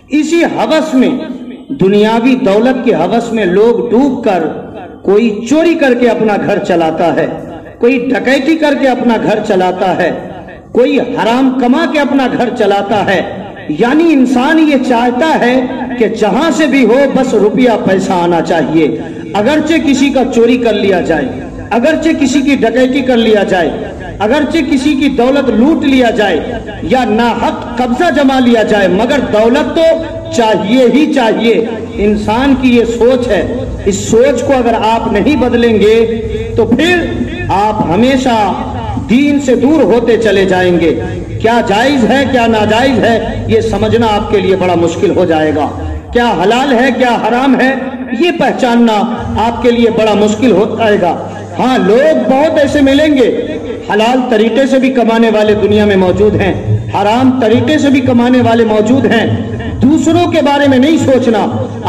اسی ہوس میں، دنیاوی دولت کی ہوس میں لوگ ڈوب کر کوئی چوری کر کے اپنا گھر چلاتا ہے، کوئی ڈکیتی کر کے اپنا گھر چلاتا ہے، کوئی حرام کما کے اپنا گھر چلاتا ہے۔ یعنی انسان یہ چاہتا ہے کہ جہاں سے بھی ہو بس روپیہ پیسہ آنا چاہیے، اگرچہ کسی کا چوری کر لیا جائے، اگرچہ کسی کی ڈکیتی کر لیا جائے، اگرچہ کسی کی دولت لوٹ لیا جائے یا ناحق قبضہ جما لیا جائے، مگر دولت تو چاہیے ہی چاہیے۔ انسان کی یہ سوچ ہے، اس سوچ کو اگر آپ نہیں بدلیں گے تو پھر آپ ہمیشہ دین سے دور ہوتے چلے جائیں گے۔ کیا جائز ہے کیا ناجائز ہے یہ سمجھنا آپ کے لیے بڑا مشکل ہو جائے گا، کیا حلال ہے کیا حرام ہے یہ پہچاننا آپ کے لیے بڑا مشکل ہو جائے گا۔ ہاں، لوگ بہت ایسے ملیں گے، حلال طریقے سے بھی کمانے والے دنیا میں موجود ہیں، حرام طریقے سے بھی کمانے والے موجود ہیں۔ دوسروں کے بارے میں نہیں سوچنا،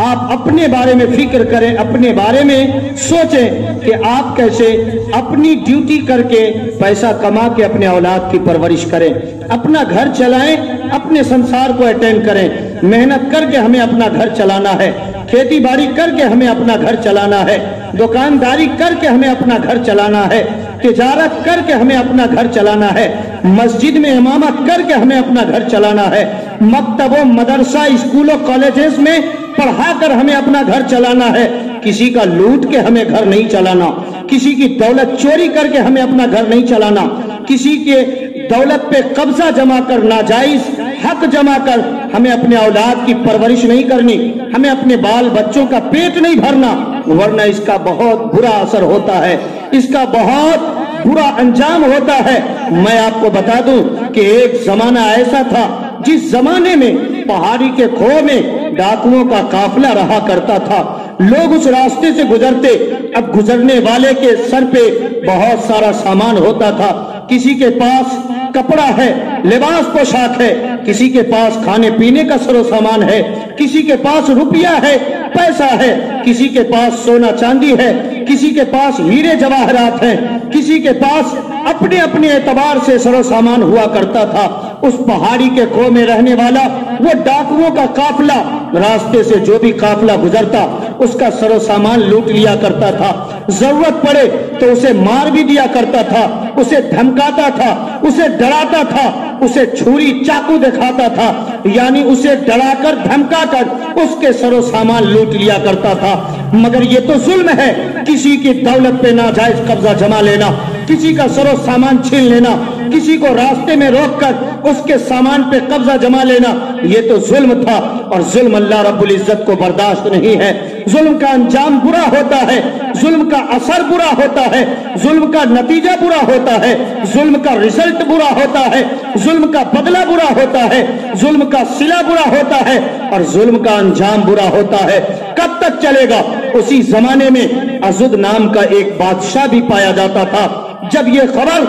آپ اپنے بارے میں فکر کریں، اپنے بارے میں سوچیں کہ آپ کیسے اپنی ڈیوٹی کر کے پیسہ کما کے اپنے اولاد کی پرورش کریں، اپنا گھر چلائیں، اپنے سنسار کو اٹینڈ کریں۔ محنت کر کے ہمیں اپنا گھر چلانا ہے، کھیتی باڑی کر کے ہمیں اپنا گھر چلانا ہے، دکانداری کر کے ہمیں اپنا گھر چلانا ہے، تجارت کر کے ہمیں اپنا گھر چلانا ہے، مسجد میں امامت کر کے ہمیں اپنا گھر چلانا ہے، مکتبوں مدرسہ اسکولوں کالجز میں پڑھا کر ہمیں اپنا گھر چلانا ہے۔ کسی کا لوٹ کے ہمیں گھر نہیں چلانا، کسی کی دولت چوری کر کے ہمیں اپنا گھر نہیں چلانا، کسی کے دولت پہ قبضہ جما کر ناجائز حق جما کر ہمیں اپنے اولاد کی پرورش نہیں کرنی، ہمیں اپنے بال بچوں کا پیٹ نہیں بھرنا، ورنہ اس کا بہت برا اثر ہوتا ہے، اس کا بہت برا انجام ہوتا ہے۔ میں آپ کو بتا دوں کہ ایک زمانہ ایسا تھا جس زمانے میں پہاڑی کے کھو میں ڈاکوؤں کا قافلہ رہا کرتا تھا، لوگ اس راستے سے گزرتے، اب گزرنے والے کے سر پہ بہت سارا سامان ہوتا تھا، کسی کے پاس کپڑا ہے، لباس پوشاک ہے، کسی کے پاس کھانے پینے کا سر و سامان ہے، کسی کے پاس روپیہ ہے، پیسہ ہے، کسی کے پاس سونا چاندی ہے، کسی کے پاس ہیرے جواہرات ہیں، کسی کے پاس اپنے اپنے اعتبار سے سر و سامان ہوا کرتا تھا۔ اس پہاڑی کے کھو میں رہنے والا وہ ڈاکوؤں کا قافلہ، راستے سے جو بھی قافلہ گزرتا اس کا سر و سامان لوٹ لیا کرتا تھا، ضرورت پڑے تو اسے مار بھی دیا کرتا تھا، اسے دھمکاتا تھا، اسے ڈراتا تھا، اسے چھری چاقو دکھاتا تھا، یعنی اسے ڈرا کر دھمکا کر اس کے سر و سامان لوٹ لیا کرتا تھا۔ مگر یہ تو ظلم ہے، کسی کی دولت پہ ناجائز قبضہ جما لینا، کسی کا سر و سامان چھین لینا، کسی کو راستے میں روک کر اس کے سامان پہ قبضہ جما لینا، یہ تو ظلم تھا، اور ظلم اللہ رب العزت کو برداشت نہیں ہے۔ ظلم کا انجام برا ہوتا ہے، ظلم کا اثر برا ہوتا ہے، ظلم کا نتیجہ برا ہوتا ہے، ظلم کا رزلٹ برا ہوتا ہے، ظلم کا بدلہ برا ہوتا ہے، ظلم کا صلہ برا ہوتا ہے، اور ظلم کا انجام برا ہوتا ہے۔ کب تک چلے گا؟ اسی زمانے میں ازد نام کا ایک بادشاہ بھی پایا جاتا تھا۔ جب یہ خبر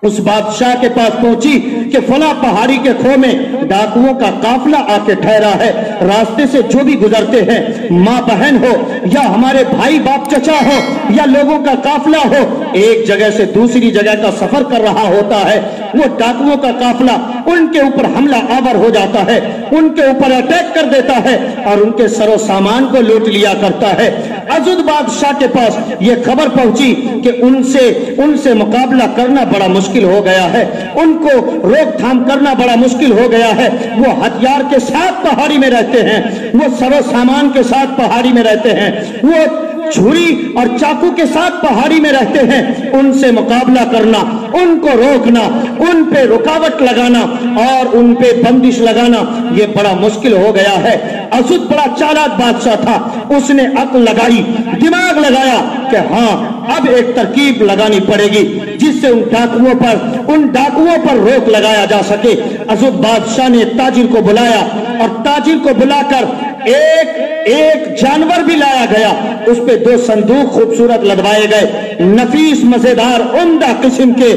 اس بادشاہ کے پاس پہنچی کہ فلاں پہاڑی کے کھو میں ڈاکوؤں کا قافلہ آ کے ٹھہرا ہے، راستے سے جو بھی گزرتے ہیں، ماں بہن ہو یا ہمارے بھائی باپ چچا ہو یا لوگوں کا قافلہ ہو، ایک جگہ سے دوسری جگہ کا سفر کر رہا ہوتا ہے، وہ ڈاکوؤں کا قافلہ ان کے اوپر حملہ آور ہو جاتا ہے، ان کے اوپر اٹیک کر دیتا ہے اور ان کے سر و سامان کو لوٹ لیا کرتا ہے۔ ازد بادشاہ کے پاس یہ خبر پہنچی کہ ان سے مقابلہ کرنا بڑا مشکل ہو گیا ہے، ان کو روک تھام کرنا بڑا مشکل ہو گیا ہے۔ وہ ہتھیار کے ساتھ پہاڑی میں رہتے ہیں، وہ سر و سامان کے ساتھ پہاڑی میں رہتے ہیں، وہ چھری اور چاقو کے ساتھ پہاڑی میں رہتے ہیں۔ ان سے مقابلہ کرنا، ان کو روکنا، ان پہ رکاوٹ لگانا اور ان پہ بندش لگانا یہ بڑا مشکل ہو گیا ہے۔ اسد بڑا چالاک بادشاہ تھا، اس نے عقل لگائی، دماغ لگایا کہ ہاں اب ایک ترکیب لگانی پڑے گی جس سے ان ڈاکوؤں پر روک لگایا جا سکے۔ اسد بادشاہ نے تاجر کو بلایا اور تاجر کو بلا کر ایک جانور بھی لایا گیا، اس پہ 2 صندوق خوبصورت لدوائے گئے، نفیس مزیدار عمدہ قسم کے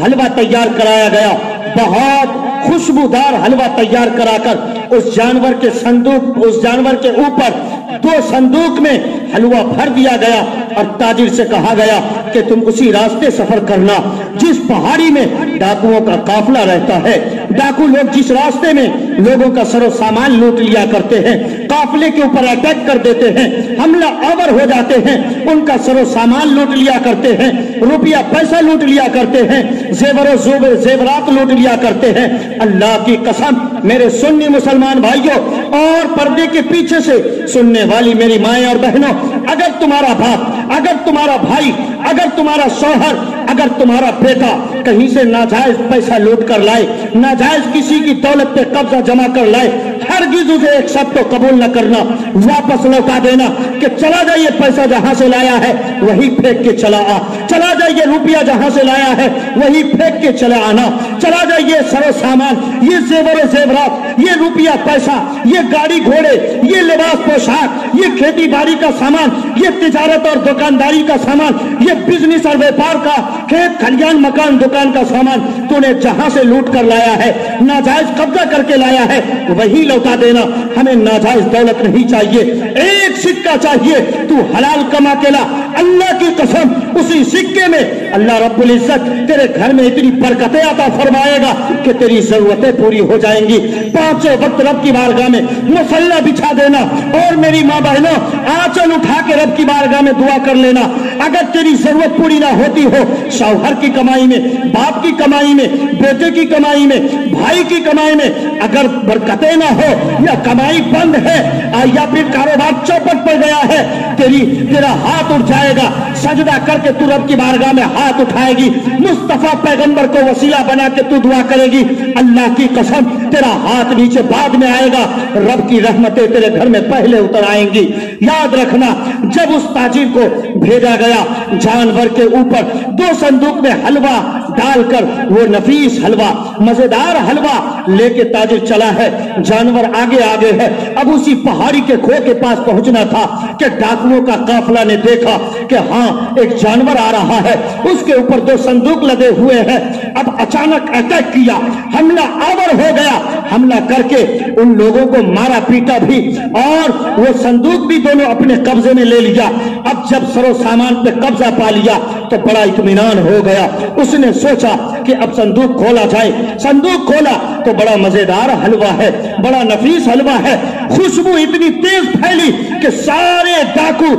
حلوہ تیار کرایا گیا، بہت خوشبودار حلوہ تیار کرا کر اس جانور کے اوپر 2 صندوق میں حلوہ بھر دیا گیا اور تاجر سے کہا گیا کہ تم اسی راستے سفر کرنا جس پہاڑی میں ڈاکوؤں کا قافلہ رہتا ہے. ڈاکو لوگ جس راستے میں لوگوں کا سر و سامان لوٹ لیا کرتے ہیں, قافلے کے اوپر اٹیک کر دیتے ہیں, حملہ آور ہو جاتے ہیں, ان کا سر و سامان لوٹ لیا کرتے ہیں, روپیہ پیسہ لوٹ لیا کرتے ہیں, زیور و زیورات لوٹ لیا کرتے ہیں. اللہ کی قسم میرے سنی مسلمان بھائیوں اور پردے کے پیچھے سے سننے والی میری مائیں اور بہنوں, اگر تمہارا باپ, اگر تمہارا بھائی, اگر تمہارا شوہر, اگر تمہارا بیٹا کہیں سے ناجائز پیسہ لوٹ کر لائے, ناجائز کسی کی دولت پہ قبضہ جمع کر لائے, ہرگز اسے ایک شب تو قبول نہ کرنا, واپس لوٹا دینا کہ چلا جائیے پیسہ جہاں سے لایا ہے وہی پھینک کے چلا آ, چلا جائیے روپیہ جہاں سے لایا ہے وہی پھینک کے چلا آنا, چلا جائیے سر و سامان, یہ زیور و زیورات, یہ روپیہ پیسہ, یہ گاڑی گھوڑے, یہ لباس پوشاک, یہ کھیتی باڑی کا سامان, یہ تجارت اور دکانداری کا سامان, یہ بزنس اور ویپار کا, کھیت کھلیان مکان دکان کا سامان تو نے جہاں سے لوٹ کر لایا ہے, ناجائز قبضہ کر کے لایا ہے وہی لوٹا دینا. ہمیں ناجائز دولت نہیں چاہیے, ایک سکہ چاہیے, تو حلال کما کے لا. اللہ کی قسم اسی سکے میں اللہ رب العزت تیرے گھر میں اتنی برکتیں عطا فرمائے گا کہ تیری ضرورتیں پوری ہو جائیں گی. پانچوں وقت رب کی بارگاہ میں مصلی بچھا دینا, اور میری ماں بہنوں آنچل اٹھا کے رب کی بارگاہ میں دعا کر لینا. اگر تیری ضرورت پوری نہ ہوتی ہو, شوہر کی کمائی میں, باپ کی کمائی میں, بیٹے کی کمائی میں, بھائی کی کمائی میں اگر برکتیں نہ ہو, یا کمائی بند ہے, یا پھر کاروبار چوپٹ پڑ گیا ہے, تیرا ہاتھ اٹھ جائے گا, سجدہ کر کے تو رب کی بارگاہ میں ہاتھ اٹھائے گی, مصطفیٰ پیغمبر کو وسیلہ بنا کے تو دعا کرے گی, اللہ کی قسم تیرا ہاتھ نیچے بعد میں آئے گا, رب کی رحمتیں تیرے گھر میں پہلے اتر آئیں گی. یاد رکھنا, جب اس تاجر کو بھیجا گیا جانور کے اوپر 2 صندوق میں حلوہ ڈال کر, وہ نفیس حلوہ, مزیدار حلوہ لے کے تاجر چلا ہے, جانور آگے آگے ہے. اب اسی پہاڑی کے کھو کے پاس پہنچنا تھا کہ ڈاکوؤں کا قافلہ نے دیکھا کہ ہاں ایک جانور آ رہا ہے, اس کے اوپر 2 صندوق لدے ہوئے ہیں. اب اچانک اٹیک کیا, حملہ آور ہو گیا, حملہ کر کے ان لوگوں کو مارا پیٹا بھی, اور وہ صندوق بھی دونوں اپنے قبضے میں لے لیا. اب جب سر و سامان پہ قبضہ پا لیا تو بڑا اطمینان ہو گیا. اس نے سوچا کہ اب صندوق کھولا جائے. صندوق کھولا تو بڑا مزیدار حلوہ ہے, بڑا نفیس حلوہ ہے, خوشبو اتنی تیز پھیلی کہ سارے ڈاکو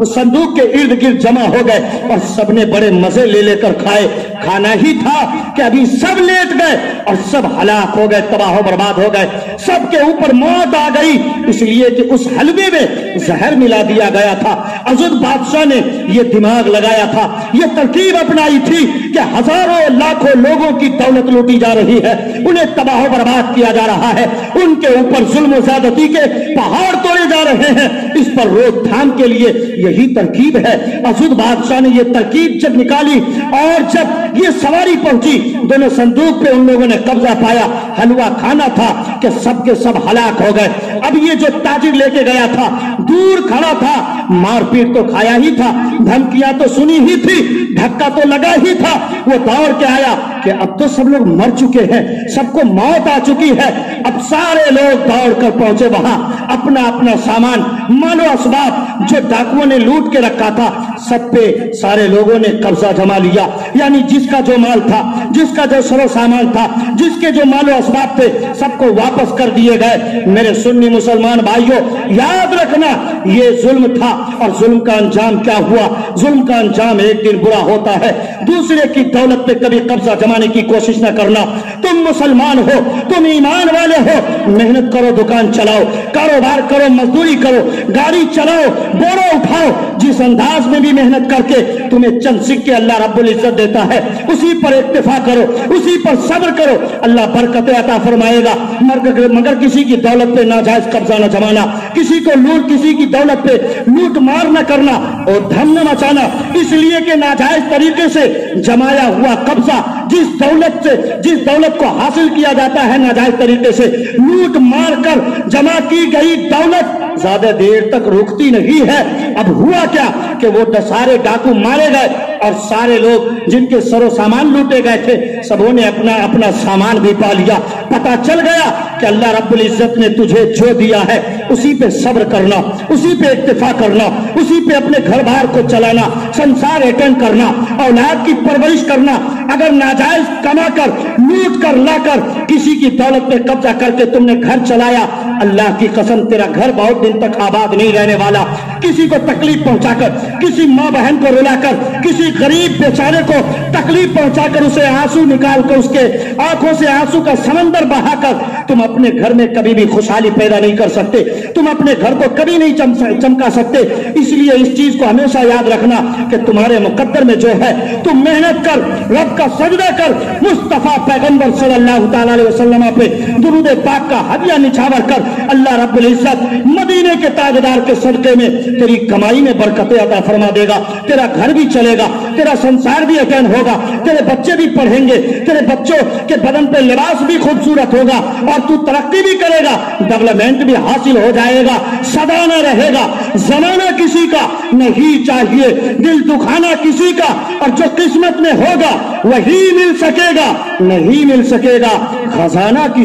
صندوق کے ارد گرد جمع ہو گئے اور سب نے بڑے مزے لے لے کر کھائے. کھانا ہی تھا کہ ابھی سب لیٹ گئے اور سب ہلاک ہو گئے, تباہ و برباد ہو گئے, سب کے اوپر موت آ گئی, اس لیے کہ اس حلوے میں زہر ملا دیا گیا تھا. عزت بادشاہ نے یہ دماغ لگایا تھا, یہ ترکیب اپنائی تھی کہ ہزاروں لاکھوں لوگوں کی دولت لوٹی جا رہی ہے, انہیں تباہ و برباد کیا جا رہا ہے, ان کے اوپر ظلم و زیادتی کے پہاڑ توڑے جا رہے ہیں. اس پر روک تھام کے لیے یہی ترکیب ہے. عزت بادشاہ نے یہ ترکیب جب نکالی اور جب یہ سواری پہنچی, دونوں صندوق پہ ان لوگوں نے قبضہ پایا, حلوہ کھانا تھا کہ سب کے سب ہلاک ہو گئے. اب یہ جو تاجر لے کے گیا تھا دور کھڑا تھا, مار پیٹ تو کھایا ہی تھا, دھمکیاں تو سنی ہی تھی, دھکا تو لگا ہی تھا. وہ دوڑ کے آیا کہ اب تو سب لوگ مر چکے ہیں, سب کو موت آ چکی ہے. اب سارے لوگ دوڑ کر پہنچے وہاں, اپنا اپنا سامان, مال و اسباب جو ڈاکوؤں نے لوٹ کے رکھا تھا سب پہ سارے لوگوں نے قبضہ جما لیا. یعنی جس کا جو مال تھا, جس کا جو سر و سامان تھا, جس کے جو مال و اسباب تھے, سب کو واپس کر دیے گئے. میرے سنی مسلمان بھائیوں یاد رکھنا, یہ ظلم تھا, اور ظلم کا انجام کیا ہوا؟ ظلم کا انجام ایک دن برا ہوتا ہے. دوسرے کی دولت پہ کبھی قبضہ جمانے کی کوشش نہ کرنا. تم مسلمان ہو, تم ایمان والے ہو, محنت کرو, دکان چلاؤ, کاروبار کرو, مزدوری کرو, گاڑی چلاؤ, بوڑھو اٹھاؤ, جس انداز میں بھی محنت کر کے تمہیں چند سکے اللہ رب العزت دیتا ہے اسی پر اکتفا کرو, اسی پر صبر کرو, اللہ برکت عطا فرمائے گا. مگر کسی کی دولت پہ ناجائز قبضہ نہ جمانا, کسی کو لوٹ, کسی کی دولت پہ لوٹ مار نہ کرنا اور دھم نہ مچانا. اس لیے کہ ناجائز طریقے سے جمایا ہوا قبضہ, جس دولت کو حاصل کیا جاتا ہے ناجائز طریقے سے, لوٹ مار کر جمع کی گئی دولت زیادہ دیر تک رکتی نہیں ہے. اب ہوا کیا کہ وہ سارے ڈاکو مارے گئے اور سارے لوگ جن کے سر و سامان لوٹے گئے تھے سبوں نے اپنا اپنا سامان بھی پا لیا. پتہ چل گیا کہ اللہ رب العزت نے تجھے جو دیا ہے اسی پہ صبر کرنا، اسی پہ اکتفا کرنا، اسی پہ اپنے گھر بار کو چلانا، سنسار اٹینڈ کرنا، اولاد کی پرورش کرنا۔ اگر ناجائز کما کر، لوٹ کر، لا کر کسی کی دولت پہ قبضہ کر کے تم نے گھر چلایا، اللہ کی قسم تیرا گھر بہت دن تک آباد نہیں رہنے والا۔ کسی کو تکلیف پہنچا کر، کسی ماں بہن کو رلا کر، کسی غریب بیچارے کو تکلیف پہنچا کر، اسے آنسو نکال کر، اس کے آنکھوں سے آنسو کا سمندر بہا کر تم اپنے گھر میں کبھی بھی خوشحالی پیدا نہیں کر سکتے، تم اپنے گھر کو کبھی نہیں چمکا سکتے۔ اس لیے اس چیز کو ہمیشہ یاد رکھنا کہ تمہارے مقدر میں جو ہے تم محنت کر، رب کا سجدہ کر، مصطفیٰ پیغمبر صلی اللہ تعالی علیہ وسلم پہ درود پاک کا ہدیہ نچھاور کر، اللہ رب العزت مدینے کے تاجدار کے صدقے میں تیری کمائی میں برکتیں عطا فرما دے گا، تیرا گھر بھی چلے گا، تیرا سنسار بھی اٹینڈ ہوگا، تیرے بچے بھی پڑھیں گے، تیرے بچوں کے بدن پہ لباس بھی خوبصورت ہوگا، اور تو ترقی بھی کرے گا، ڈیولپمنٹ بھی حاصل ہو جائے گا، سدانا رہے گا۔ زمانہ کسی کا نہیں چاہیے، دل دکھانا کسی کا، اور جو قسمت میں ہوگا وہی مل سکے گا، نہیں مل سکے گا۔ خزانہ کسی